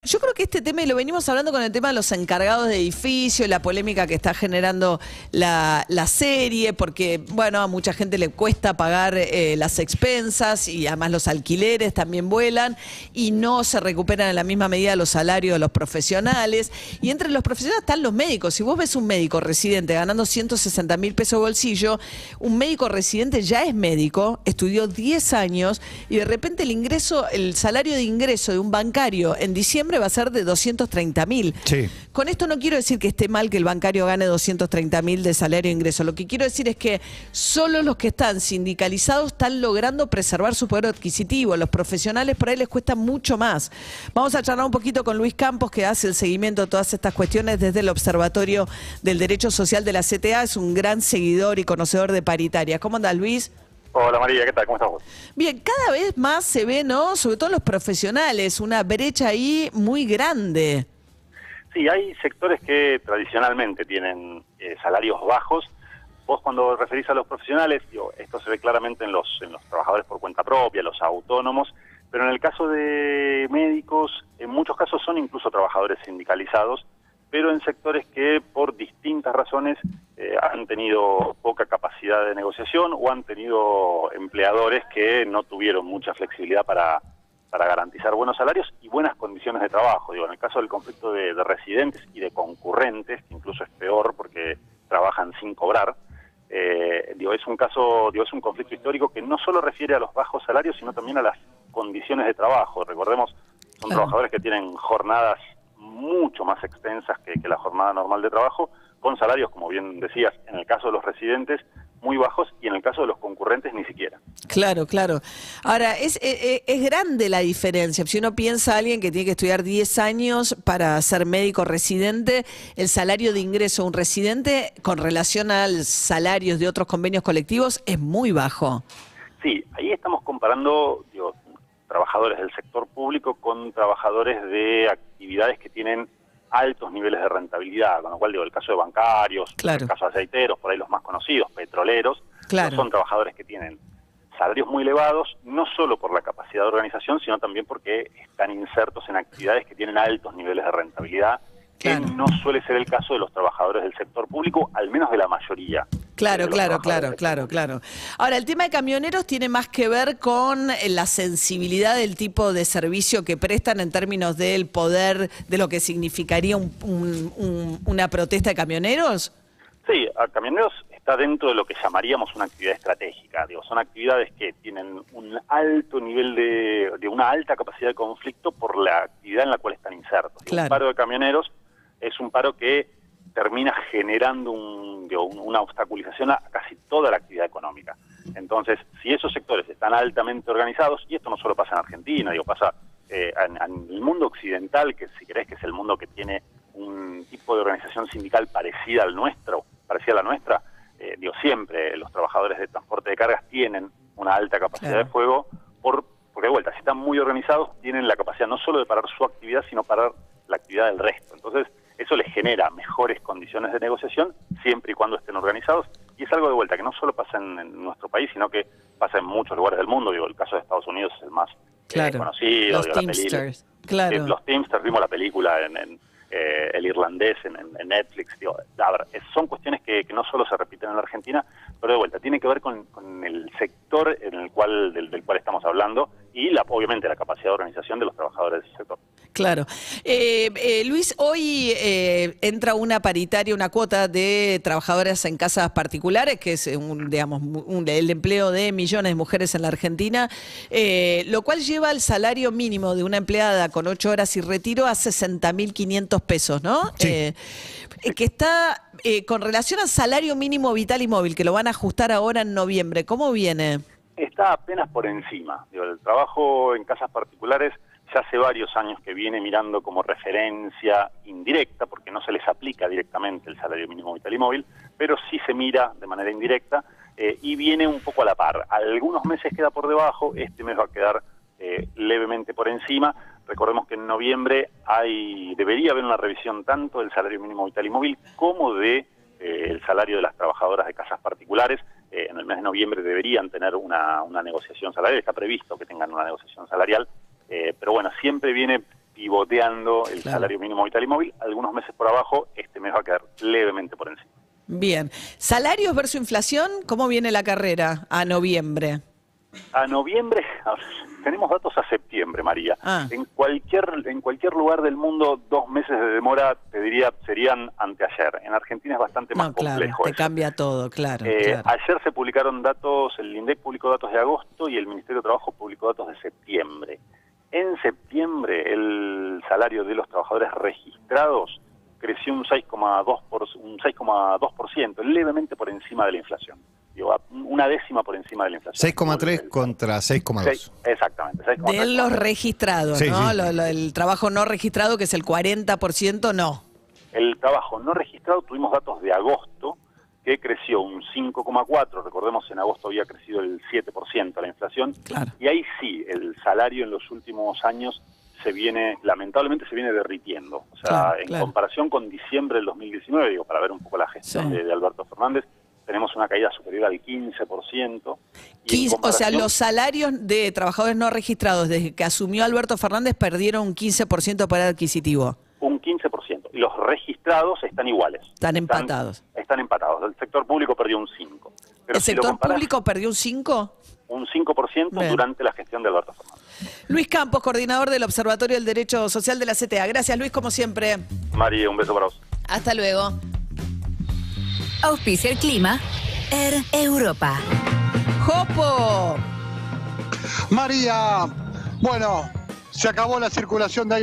Yo creo que este tema, y lo venimos hablando con el tema de los encargados de edificio, la polémica que está generando la serie, porque, bueno, a mucha gente le cuesta pagar las expensas y además los alquileres también vuelan y no se recuperan en la misma medida los salarios de los profesionales. Y entre los profesionales están los médicos. Si vos ves un médico residente ganando 160.000 pesos bolsillo, un médico residente ya es médico, estudió 10 años y de repente el salario de ingreso de un bancario en diciembre va a ser de 230.000. Sí. Con esto no quiero decir que esté mal que el bancario gane 230.000 de salario de ingreso. Lo que quiero decir es que solo los que están sindicalizados están logrando preservar su poder adquisitivo. Los profesionales por ahí les cuesta mucho más. Vamos a charlar un poquito con Luis Campos, que hace el seguimiento de todas estas cuestiones desde el Observatorio del Derecho Social de la CTA. Es un gran seguidor y conocedor de paritarias. ¿Cómo andás, Luis? Hola María, ¿qué tal? ¿Cómo estás vos? Bien, cada vez más se ve, ¿no? Sobre todo los profesionales, una brecha ahí muy grande. Sí, hay sectores que tradicionalmente tienen salarios bajos. Vos cuando referís a los profesionales, esto se ve claramente en los trabajadores por cuenta propia, los autónomos, pero en el caso de médicos, en muchos casos son incluso trabajadores sindicalizados, pero en sectores que por distintas razones han tenido poca capacidad de negociación o han tenido empleadores que no tuvieron mucha flexibilidad para garantizar buenos salarios y buenas condiciones de trabajo. En el caso del conflicto de residentes y de concurrentes, que incluso es peor porque trabajan sin cobrar, es un caso, es un conflicto histórico que no solo refiere a los bajos salarios, sino también a las condiciones de trabajo. Recordemos, son trabajadores que tienen jornadas mucho más extensas que la jornada normal de trabajo, con salarios, como bien decías, en el caso de los residentes, muy bajos, y en el caso de los concurrentes ni siquiera. Claro, claro. Ahora, es grande la diferencia. Si uno piensa a alguien que tiene que estudiar 10 años para ser médico residente, el salario de ingreso de un residente con relación al salarios de otros convenios colectivos es muy bajo. Sí, ahí estamos comparando, trabajadores del sector público con trabajadores de actividades que tienen altos niveles de rentabilidad, con lo cual el caso de bancarios, claro, el caso de aceiteros, por ahí los más conocidos, petroleros, claro, son trabajadores que tienen salarios muy elevados, no solo por la capacidad de organización, sino también porque están insertos en actividades que tienen altos niveles de rentabilidad, claro, que no suele ser el caso de los trabajadores del sector público, al menos de la mayoría. Claro. Ahora, el tema de camioneros tiene más que ver con la sensibilidad del tipo de servicio que prestan en términos del poder, de lo que significaría una protesta de camioneros. Sí, a camioneros está dentro de lo que llamaríamos una actividad estratégica. Son actividades que tienen un alto nivel de una alta capacidad de conflicto por la actividad en la cual están insertos. Claro. Un paro de camioneros es un paro que termina generando una obstaculización a casi toda la actividad económica. Entonces, si esos sectores están altamente organizados, y esto no solo pasa en Argentina, pasa en el mundo occidental, que si querés que es el mundo que tiene un tipo de organización sindical parecida a la nuestra, siempre los trabajadores de transporte de cargas tienen una alta capacidad de fuego, porque de vuelta, si están muy organizados, tienen la capacidad no solo de parar su actividad, sino parar la actividad del resto. Entonces, eso les genera mejores condiciones de negociación siempre y cuando estén organizados, y es algo de vuelta que no solo pasa en nuestro país, sino que pasa en muchos lugares del mundo. El caso de Estados Unidos es el más conocido. Los Teamsters, claro. Los Teamsters, vimos la película El Irlandés en Netflix. A ver, son cuestiones que no solo se repiten en la Argentina, pero de vuelta, tiene que ver con el sector del cual estamos hablando y obviamente la capacidad de organización de los trabajadores del sector. Claro. Luis, hoy entra una paritaria, una cuota de trabajadoras en casas particulares, que es el empleo de millones de mujeres en la Argentina, lo cual lleva el salario mínimo de una empleada con 8 horas y retiro a 60.500 pesos, ¿no? Sí. Que está con relación al salario mínimo vital y móvil, que lo van a ajustar ahora en noviembre. ¿Cómo viene? Está apenas por encima. El trabajo en casas particulares ya hace varios años que viene mirando como referencia indirecta, porque no se les aplica directamente el salario mínimo vital y móvil, pero sí se mira de manera indirecta y viene un poco a la par. Algunos meses queda por debajo, este mes va a quedar levemente por encima. Recordemos que en noviembre debería haber una revisión tanto del salario mínimo vital y móvil como de el salario de las trabajadoras de casas particulares. En el mes de noviembre deberían tener una negociación salarial, está previsto que tengan una negociación salarial, pero bueno, siempre viene pivoteando el salario mínimo vital y móvil, algunos meses por abajo, este mes va a quedar levemente por encima. Bien. ¿Salarios versus inflación? ¿Cómo viene la carrera a noviembre? A noviembre, tenemos datos a septiembre, María. En cualquier lugar del mundo, 2 meses de demora, te diría, serían anteayer. En Argentina es bastante más complejo. Te cambia todo, claro. Ayer se publicaron datos, el INDEC publicó datos de agosto y el Ministerio de Trabajo publicó datos de septiembre. En septiembre, el salario de los trabajadores registrados creció un 6,2%, levemente por encima de la inflación. Digo, una décima por encima de la inflación. 6,3 contra 6,2. Exactamente. 6,3 de los registrados, sí, ¿no? Sí. El trabajo no registrado, que es el 40%, no. El trabajo no registrado, tuvimos datos de agosto, que creció un 5,4%, recordemos en agosto había crecido el 7% la inflación, Claro. Y ahí sí, el salario en los últimos años lamentablemente se viene derritiendo. O sea, Claro. comparación con diciembre del 2019, digo, para ver un poco la gestión de Alberto Fernández, tenemos una caída superior al 15%. O sea, los salarios de trabajadores no registrados desde que asumió Alberto Fernández perdieron un 15% de poder adquisitivo. Un 15%. Y los registrados están iguales. Están empatados. Están empatados. El sector público perdió un 5%. Pero ¿El sector público perdió un 5%? Un 5% durante la gestión de Alberto Fernández. Luis Campos, coordinador del Observatorio del Derecho Social de la CTA. Gracias, Luis, como siempre. María, un beso para vos. Hasta luego. Auspicia el clima, Europa. ¡Jopo! María, bueno, se acabó la circulación de aire.